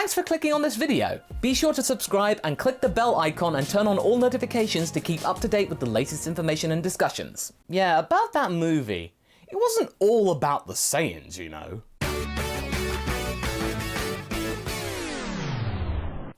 Thanks for clicking on this video. Be sure to subscribe and click the bell icon and turn on all notifications to keep up to date with the latest information and discussions. Yeah, about that movie. It wasn't all about the Saiyans, you know.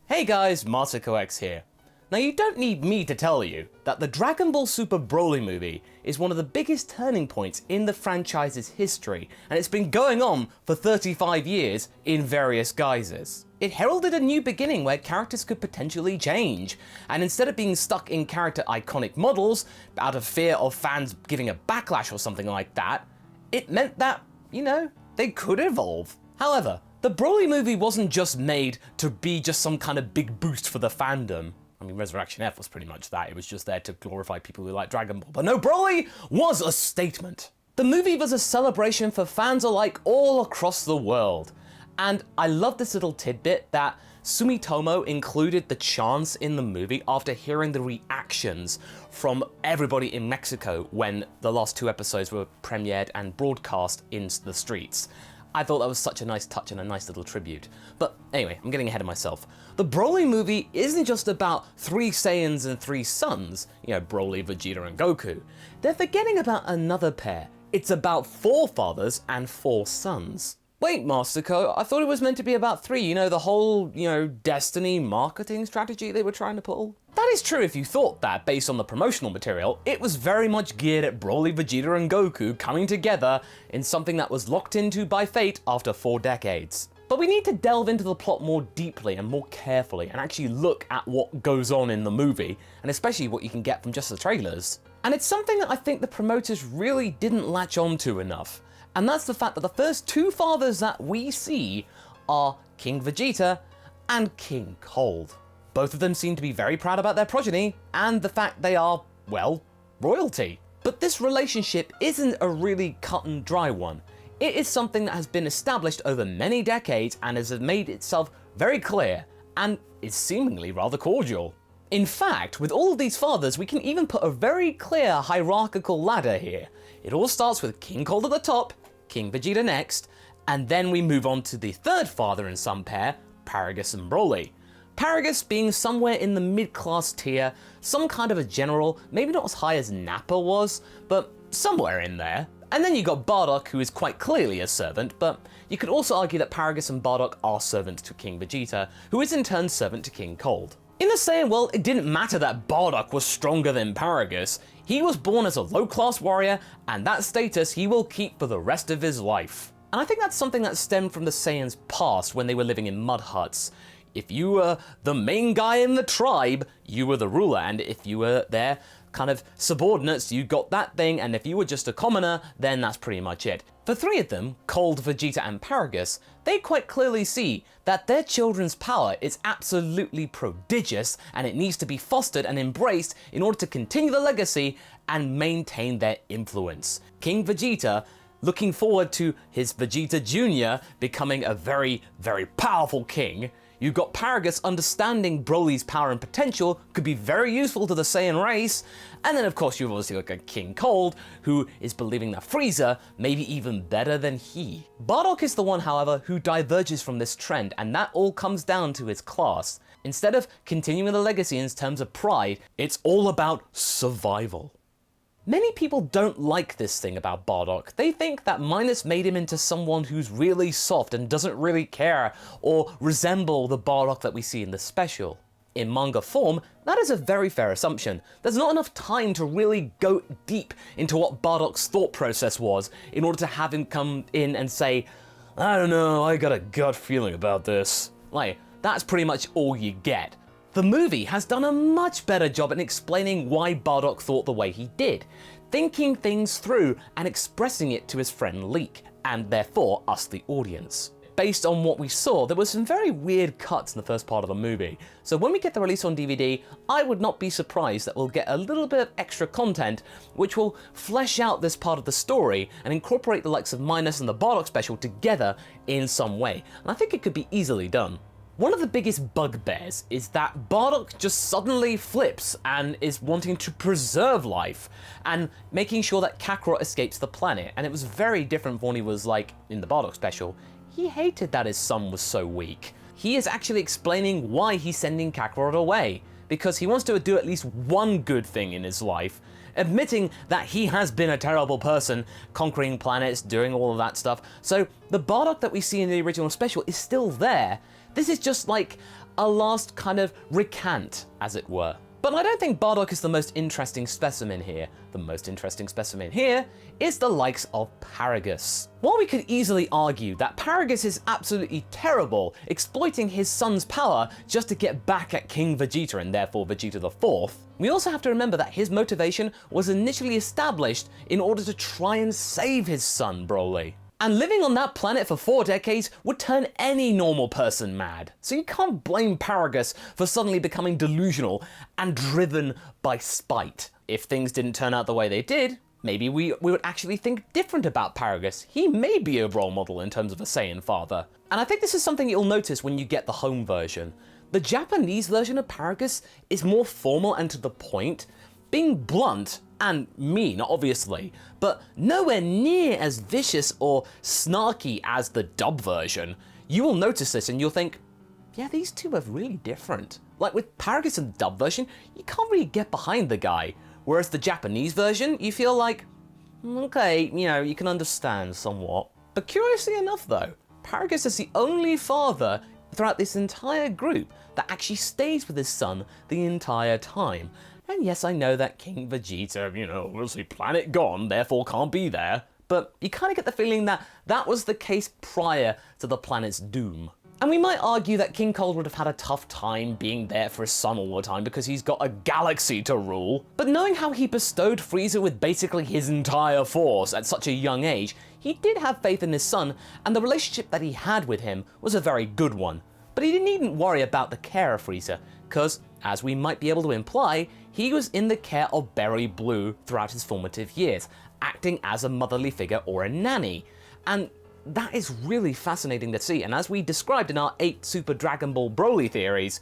Hey guys, MasakoX here. Now you don't need me to tell you that the Dragon Ball Super Broly movie is one of the biggest turning points in the franchise's history, and it's been going on for 35 years in various guises. It heralded a new beginning where characters could potentially change, and instead of being stuck in character iconic models out of fear of fans giving a backlash or something like that, it meant that, you know, they could evolve. However, the Broly movie wasn't just made to be just some kind of big boost for the fandom. I mean, Resurrection F was pretty much that. It was just there to glorify people who like Dragon Ball. But no, Broly was a statement. The movie was a celebration for fans alike all across the world. And I love this little tidbit that Sumitomo included the chants in the movie after hearing the reactions from everybody in Mexico when the last 2 episodes were premiered and broadcast in the streets. I thought that was such a nice touch and a nice little tribute. But anyway, I'm getting ahead of myself. The Broly movie isn't just about 3 Saiyans and 3 sons, you know, Broly, Vegeta, and Goku. They're forgetting about another pair. It's about 4 fathers and 4 sons. Wait, Masterco, I thought it was meant to be about 3, you know, the whole, Destiny marketing strategy they were trying to pull? That is true if you thought that based on the promotional material. It was very much geared at Broly, Vegeta, and Goku coming together in something that was locked into by fate after 4 decades. But we need to delve into the plot more deeply and more carefully and actually look at what goes on in the movie, and especially what you can get from just the trailers. And it's something that I think the promoters really didn't latch on to enough. And that's the fact that the first 2 fathers that we see are King Vegeta and King Cold. Both of them seem to be very proud about their progeny and the fact they are, well, royalty. But this relationship isn't a really cut and dry one. It is something that has been established over many decades and has made itself very clear and is seemingly rather cordial. In fact, with all of these fathers, we can even put a very clear hierarchical ladder here. It all starts with King Cold at the top, King Vegeta next, and then we move on to the 3rd father in some pair, Paragus and Broly. Paragus being somewhere in the mid-class tier, some kind of a general, maybe not as high as Nappa was, but somewhere in there. And then you got Bardock, who is quite clearly a servant, but you could also argue that Paragus and Bardock are servants to King Vegeta, who is in turn servant to King Cold. In the Saiyan world, it didn't matter that Bardock was stronger than Paragus. He was born as a low-class warrior, and that status he will keep for the rest of his life. And I think that's something that stemmed from the Saiyans' past when they were living in mud huts. If you were the main guy in the tribe, you were the ruler, and if you were their kind of subordinates, you got that thing, and if you were just a commoner, then that's pretty much it. For 3 of them, Cold, Vegeta, and Paragus, they quite clearly see that their children's power is absolutely prodigious, and it needs to be fostered and embraced in order to continue the legacy and maintain their influence. King Vegeta looking forward to his Vegeta Jr. becoming a very, very powerful king. You've got Paragus understanding Broly's power and potential could be very useful to the Saiyan race, and then of course you've obviously got King Cold, who is believing that Frieza may be even better than he. Bardock is the one, however, who diverges from this trend, and that all comes down to his class. Instead of continuing the legacy in terms of pride, it's all about survival. Many people don't like this thing about Bardock. They think that Minus made him into someone who's really soft and doesn't really care or resemble the Bardock that we see in the special. In manga form, that is a very fair assumption. There's not enough time to really go deep into what Bardock's thought process was in order to have him come in and say, I don't know, I got a gut feeling about this. Like, that's pretty much all you get. The movie has done a much better job in explaining why Bardock thought the way he did, thinking things through and expressing it to his friend Leek, and therefore us the audience. Based on what we saw, there were some very weird cuts in the first part of the movie, so when we get the release on DVD, I would not be surprised that we'll get a little bit of extra content which will flesh out this part of the story and incorporate the likes of Minus and the Bardock special together in some way, and I think it could be easily done. One of the biggest bugbears is that Bardock just suddenly flips and is wanting to preserve life and making sure that Kakarot escapes the planet, and it was very different from when he was like in the Bardock special. He hated that his son was so weak. he is actually explaining why he's sending Kakarot away, because he wants to do at least one good thing in his life, admitting that he has been a terrible person, conquering planets, doing all of that stuff. So the Bardock that we see in the original special is still there. This is just like a last kind of recant, as it were. But I don't think Bardock is the most interesting specimen here. The most interesting specimen here is the likes of Paragus. While we could easily argue that Paragus is absolutely terrible, exploiting his son's power just to get back at King Vegeta and therefore Vegeta the Fourth, we also have to remember that his motivation was initially established in order to try and save his son, Broly. And living on that planet for 4 decades would turn any normal person mad. So you can't blame Paragus for suddenly becoming delusional and driven by spite. If things didn't turn out the way they did, maybe we would actually think different about Paragus. He may be a role model in terms of a Saiyan father. And I think this is something you'll notice when you get the home version. The Japanese version of Paragus is more formal and to the point, being blunt and mean, obviously, but nowhere near as vicious or snarky as the dub version. You will notice this and you'll think, yeah, these two are really different. Like with Paragus in the dub version, you can't really get behind the guy, whereas the Japanese version, you feel like, okay, you know, you can understand somewhat. But curiously enough though, Paragus is the only father throughout this entire group that actually stays with his son the entire time. And yes, I know that King Vegeta, you know, obviously planet gone, therefore can't be there, but you kind of get the feeling that that was the case prior to the planet's doom. And we might argue that King Cold would have had a tough time being there for his son all the time because he's got a galaxy to rule. But knowing how he bestowed Frieza with basically his entire force at such a young age, he did have faith in his son, and the relationship that he had with him was a very good one. But he needn't worry about the care of Frieza, because, as we might be able to imply, he was in the care of Berry Blue throughout his formative years, acting as a motherly figure or a nanny. And that is really fascinating to see, and as we described in our 8 Super Dragon Ball Broly theories,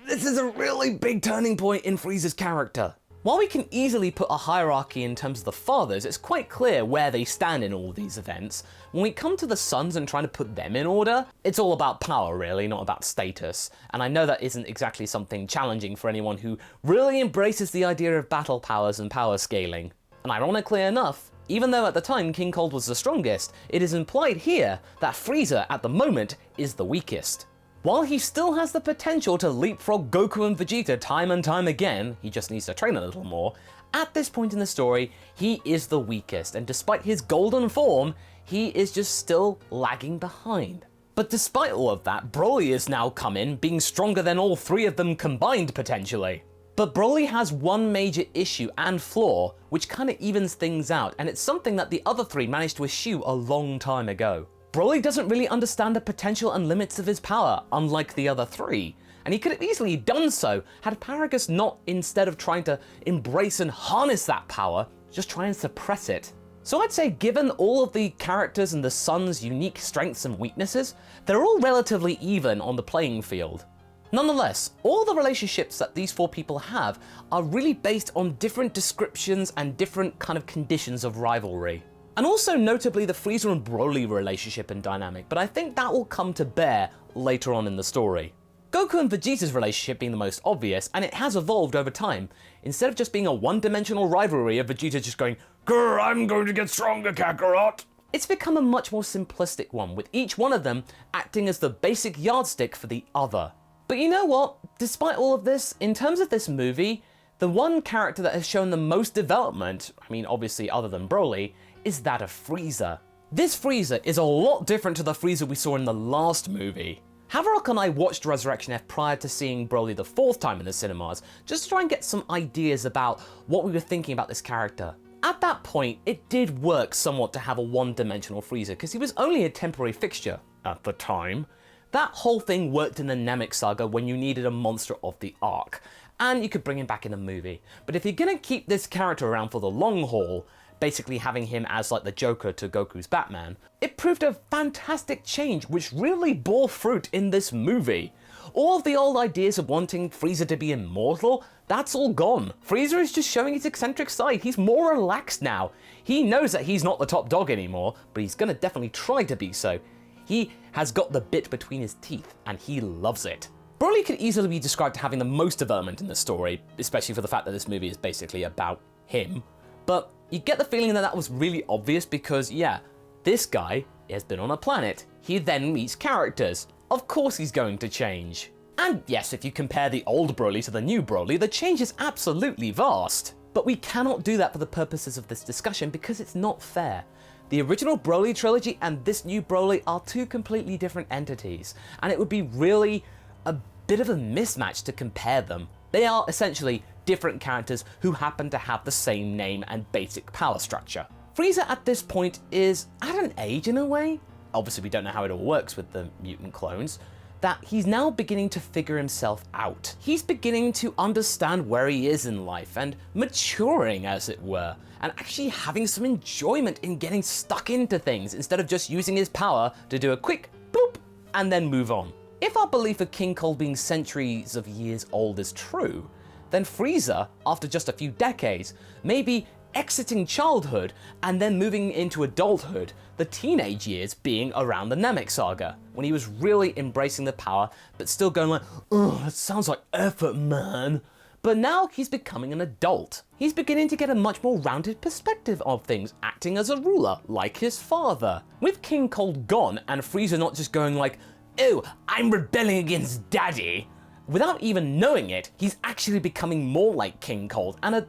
this is a really big turning point in Frieza's character. While we can easily put a hierarchy in terms of the fathers, it's quite clear where they stand in all these events. When we come to the sons and trying to put them in order, it's all about power really, not about status. And I know that isn't exactly something challenging for anyone who really embraces the idea of battle powers and power scaling. And ironically enough, even though at the time King Cold was the strongest, it is implied here that Frieza at the moment is the weakest. While he still has the potential to leapfrog Goku and Vegeta time and time again, he just needs to train a little more, at this point in the story, he is the weakest, and despite his golden form, he is just still lagging behind. But despite all of that, Broly has now come in, being stronger than all 3 of them combined potentially. But Broly has one major issue and flaw, which kind of evens things out, and it's something that the other 3 managed to eschew a long time ago. Broly doesn't really understand the potential and limits of his power, unlike the other 3, and he could have easily done so had Paragus not, instead of trying to embrace and harness that power, just try and suppress it. So I'd say given all of the characters and the son's unique strengths and weaknesses, they're all relatively even on the playing field. Nonetheless, all the relationships that these 4 people have are really based on different descriptions and different kind of conditions of rivalry. And also notably the Frieza and Broly relationship and dynamic, but I think that will come to bear later on in the story. Goku and Vegeta's relationship being the most obvious, and it has evolved over time. Instead of just being a one-dimensional rivalry of Vegeta just going, "Grr, I'm going to get stronger, Kakarot," it's become a much more simplistic one, with each one of them acting as the basic yardstick for the other. But you know what? Despite all of this, in terms of this movie, the one character that has shown the most development, I mean obviously other than Broly, is that of Frieza. This Frieza is a lot different to the Frieza we saw in the last movie. Haverock and I watched Resurrection F prior to seeing Broly the 4th time in the cinemas, just to try and get some ideas about what we were thinking about this character. At that point, it did work somewhat to have a one-dimensional Frieza, because he was only a temporary fixture at the time. That whole thing worked in the Namek saga when you needed a monster of the arc, and you could bring him back in the movie. But if you're gonna keep this character around for the long haul, basically having him as like the Joker to Goku's Batman, it proved a fantastic change which really bore fruit in this movie. All of the old ideas of wanting Frieza to be immortal, that's all gone. Frieza is just showing his eccentric side. He's more relaxed now. He knows that he's not the top dog anymore, but he's gonna definitely try to be so. He has got the bit between his teeth, and he loves it. Broly could easily be described as having the most development in the story, especially for the fact that this movie is basically about him. But you get the feeling that that was really obvious because, yeah, this guy has been on a planet. He then meets characters. Of course he's going to change. And yes, if you compare the old Broly to the new Broly, the change is absolutely vast. But we cannot do that for the purposes of this discussion because it's not fair. The original Broly trilogy and this new Broly are two completely different entities, and it would be really a bit of a mismatch to compare them. They are essentially different characters who happen to have the same name and basic power structure. Frieza at this point is at an age in a way, obviously we don't know how it all works with the mutant clones, that he's now beginning to figure himself out. He's beginning to understand where he is in life and maturing, as it were, and actually having some enjoyment in getting stuck into things instead of just using his power to do a quick boop and then move on. If our belief of King Cold being centuries of years old is true, then Frieza, after just a few decades, may be exiting childhood and then moving into adulthood, the teenage years being around the Namek saga, when he was really embracing the power, but still going like, oh, that sounds like effort, man. But now he's becoming an adult. He's beginning to get a much more rounded perspective of things, acting as a ruler, like his father. With King Cold gone, and Frieza not just going like, oh, I'm rebelling against daddy. Without even knowing it, he's actually becoming more like King Cold, and a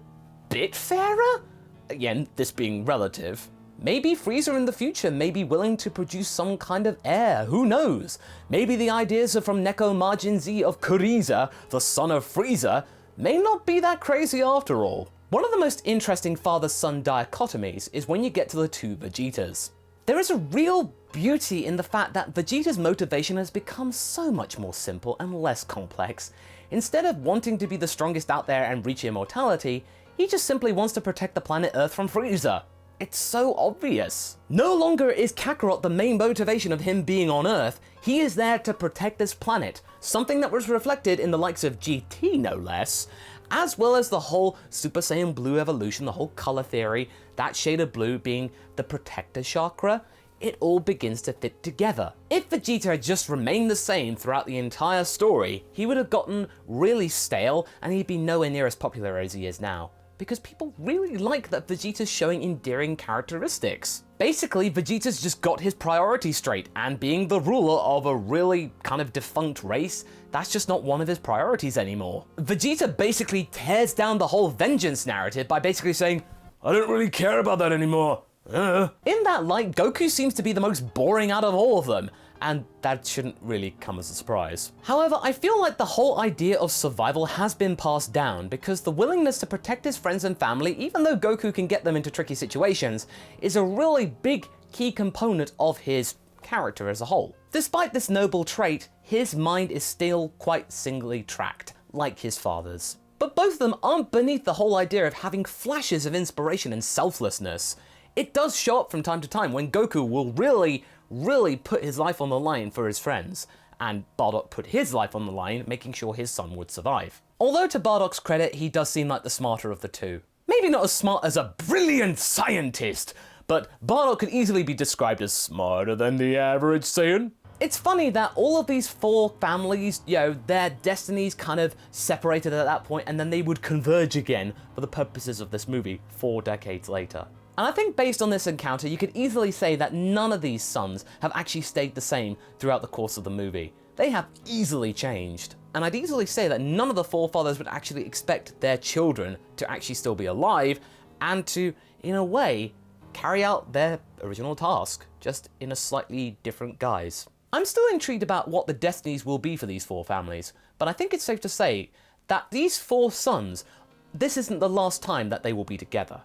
bit fairer? Again, this being relative. Maybe Frieza in the future may be willing to produce some kind of heir, who knows? Maybe the ideas are from Neko Majin Z of Kuriza, the son of Frieza, may not be that crazy after all. One of the most interesting father-son dichotomies is when you get to the two Vegetas. There is a real beauty in the fact that Vegeta's motivation has become so much more simple and less complex. Instead of wanting to be the strongest out there and reach immortality, he just simply wants to protect the planet Earth from Frieza. It's so obvious. No longer is Kakarot the main motivation of him being on Earth, he is there to protect this planet, something that was reflected in the likes of GT no less, as well as the whole Super Saiyan Blue evolution, the whole color theory, that shade of blue being the protector chakra. It all begins to fit together. If Vegeta had just remained the same throughout the entire story, he would have gotten really stale and he'd be nowhere near as popular as he is now, because people really like that Vegeta's showing endearing characteristics. Basically, Vegeta's just got his priorities straight, and being the ruler of a really kind of defunct race, that's just not one of his priorities anymore. Vegeta basically tears down the whole vengeance narrative by basically saying, I don't really care about that anymore. In that light, Goku seems to be the most boring out of all of them, and that shouldn't really come as a surprise. However, I feel like the whole idea of survival has been passed down because the willingness to protect his friends and family, even though Goku can get them into tricky situations, is a really big key component of his character as a whole. Despite this noble trait, his mind is still quite singly tracked, like his father's. But both of them aren't beneath the whole idea of having flashes of inspiration and selflessness. It does show up from time to time when Goku will really put his life on the line for his friends, and Bardock put his life on the line, making sure his son would survive. Although to Bardock's credit, he does seem like the smarter of the two. Maybe not as smart as a brilliant scientist, but Bardock could easily be described as smarter than the average Saiyan. It's funny that all of these four families, their destinies kind of separated at that point, and then they would converge again for the purposes of this movie 4 decades later. And I think based on this encounter, you could easily say that none of these sons have actually stayed the same throughout the course of the movie. They have easily changed. And I'd easily say that none of the forefathers would actually expect their children to actually still be alive and to, in a way, carry out their original task, just in a slightly different guise. I'm still intrigued about what the destinies will be for these 4 families, but I think it's safe to say that these 4 sons, this isn't the last time that they will be together.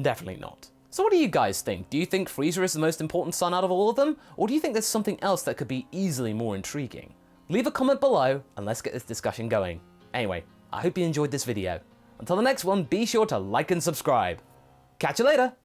Definitely not. So what do you guys think? Do you think Frieza is the most important son out of all of them? Or do you think there's something else that could be easily more intriguing? Leave a comment below and let's get this discussion going. Anyway, I hope you enjoyed this video. Until the next one, be sure to like and subscribe. Catch you later!